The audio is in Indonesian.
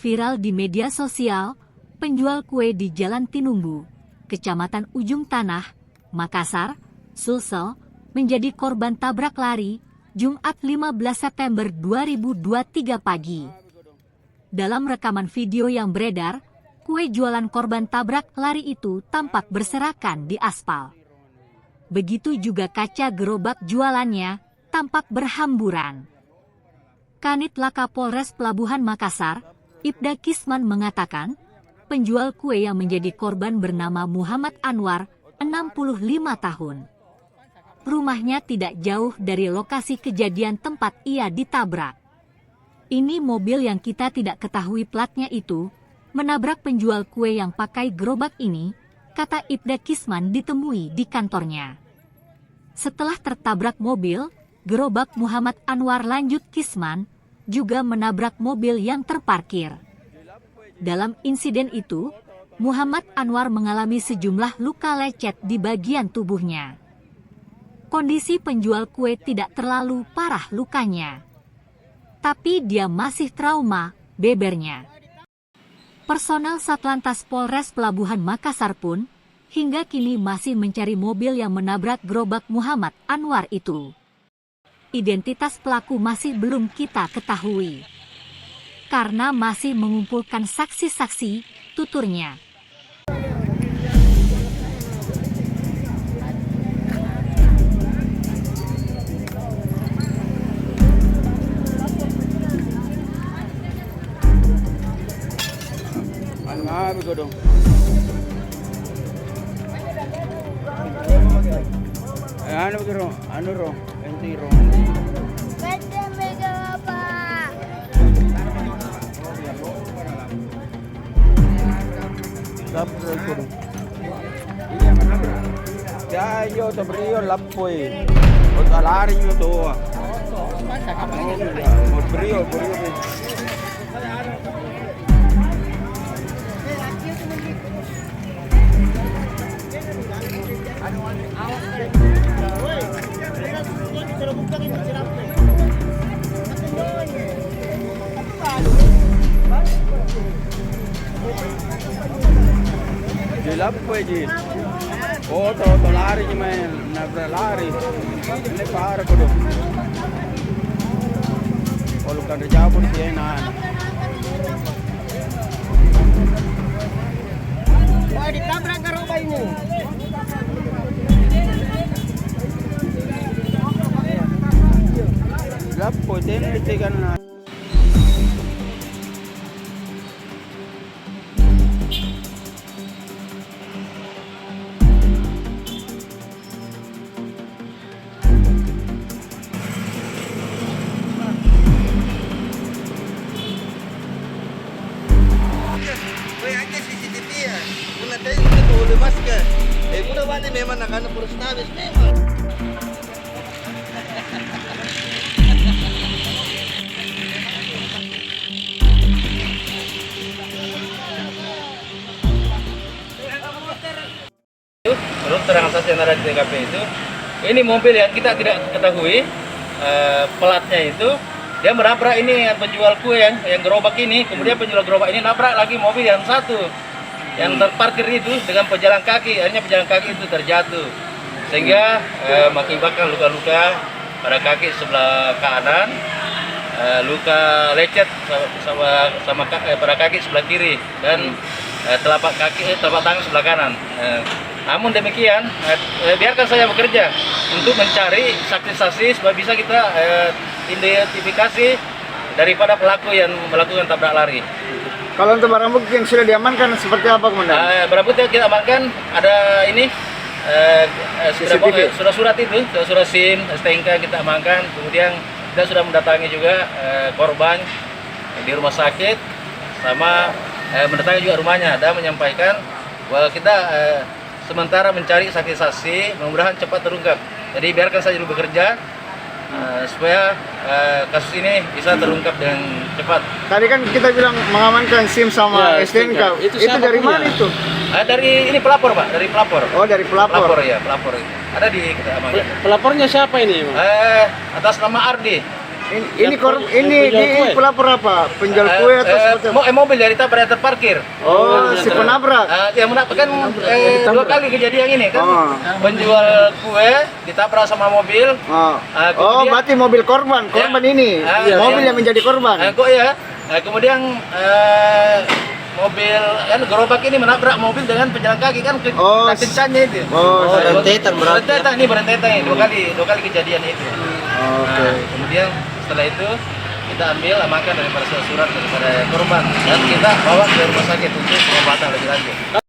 viral di media sosial, penjual kue di Jalan Tinumbu, Kecamatan Ujung Tanah, Makassar, Sulsel, menjadi korban tabrak lari Jumat 15 September 2023 pagi. Dalam rekaman video yang beredar, kue jualan korban tabrak lari itu tampak berserakan di aspal. Begitu juga kaca gerobak jualannya tampak berhamburan. Kanit Laka Polres Pelabuhan Makassar, Ibda Kisman mengatakan, penjual kue yang menjadi korban bernama Muhammad Anwar, 65 tahun. Rumahnya tidak jauh dari lokasi kejadian tempat ia ditabrak. Ini mobil yang kita tidak ketahui platnya itu, menabrak penjual kue yang pakai gerobak ini, kata Ibda Kisman ditemui di kantornya. Setelah tertabrak mobil, gerobak Muhammad Anwar lanjut Kisman, juga menabrak mobil yang terparkir. Dalam insiden itu, Muhammad Anwar mengalami sejumlah luka lecet di bagian tubuhnya. Kondisi penjual kue tidak terlalu parah lukanya, tapi dia masih trauma, bebernya. Personel Satlantas Polres Pelabuhan Makassar pun hingga kini masih mencari mobil yang menabrak gerobak Muhammad Anwar itu. Identitas pelaku masih belum kita ketahui, karena masih mengumpulkan saksi-saksi, tuturnya. Ya, yo te brillo la pues. O lari yo todo. Brillo. Dilap pues ji. Oh, to lari ji main, nabrak lari. Ini parah kudu. Kalau kan dijabut dia enak. Wah, ditabrak gerobak ini. Lapo ini kan. Mudah banget memang akan berstabil memang. Menurut keterangan saksi yang ada di TKP itu, ini mobil yang kita tidak ketahui pelatnya itu, dia menabrak ini penjual kue yang gerobak ini, kemudian penjual gerobak ini nabrak lagi mobil yang satu yang terparkir itu dengan pejalan kaki, akhirnya pejalan kaki itu terjatuh sehingga mengakibatkan luka-luka pada kaki sebelah kanan, luka lecet pada kaki sebelah kiri dan telapak tangan sebelah kanan. Namun demikian, biarkan saya bekerja untuk mencari saksi-saksi supaya bisa kita identifikasi daripada pelaku yang melakukan tabrak lari. Kalau untuk barang bukti yang sudah diamankan seperti apa, Komandan? Barang bukti yang kita amankan ada ini surat-surat itu, surat SIM, STNK kita amankan. Kemudian kita sudah mendatangi juga korban di rumah sakit, sama mendatangi juga rumahnya dan menyampaikan bahwa kita sementara mencari saksi-saksi, mudah-mudahan cepat terungkap. Jadi biarkan saja dulu bekerja supaya kasus ini bisa terungkap dengan cepat. Tadi kan kita bilang mengamankan SIM sama STNK. Itu dari mana itu? Dari ini pelapor, Pak, dari pelapor. Oh, dari pelapor. Pelapor itu. Ada di kita amankan. Pelapornya siapa ini? Atas nama Ardi. Ini pelapor apa? Penjual kue atau seperti apa? Mobil dari tabrak yang terparkir. Oh, si penabrak. Yang menabrak kan 2 kali kejadian ini kan. Penjual kue ditabrak sama mobil. Oh, Kemudian- berarti mobil korban ini. Mobil yang menjadi korban. Kok ya? Kemudian mobil kan gerobak ini menabrak mobil dengan pejalan kaki kan kencangnya itu. rentetan berarti. Rentetan ini berentetan ini dua kali kejadian itu. Oke. Kemudian setelah itu kita ambil amakan daripada surat daripada korban dan kita bawa ke rumah sakit untuk pengobatan lebih lanjut.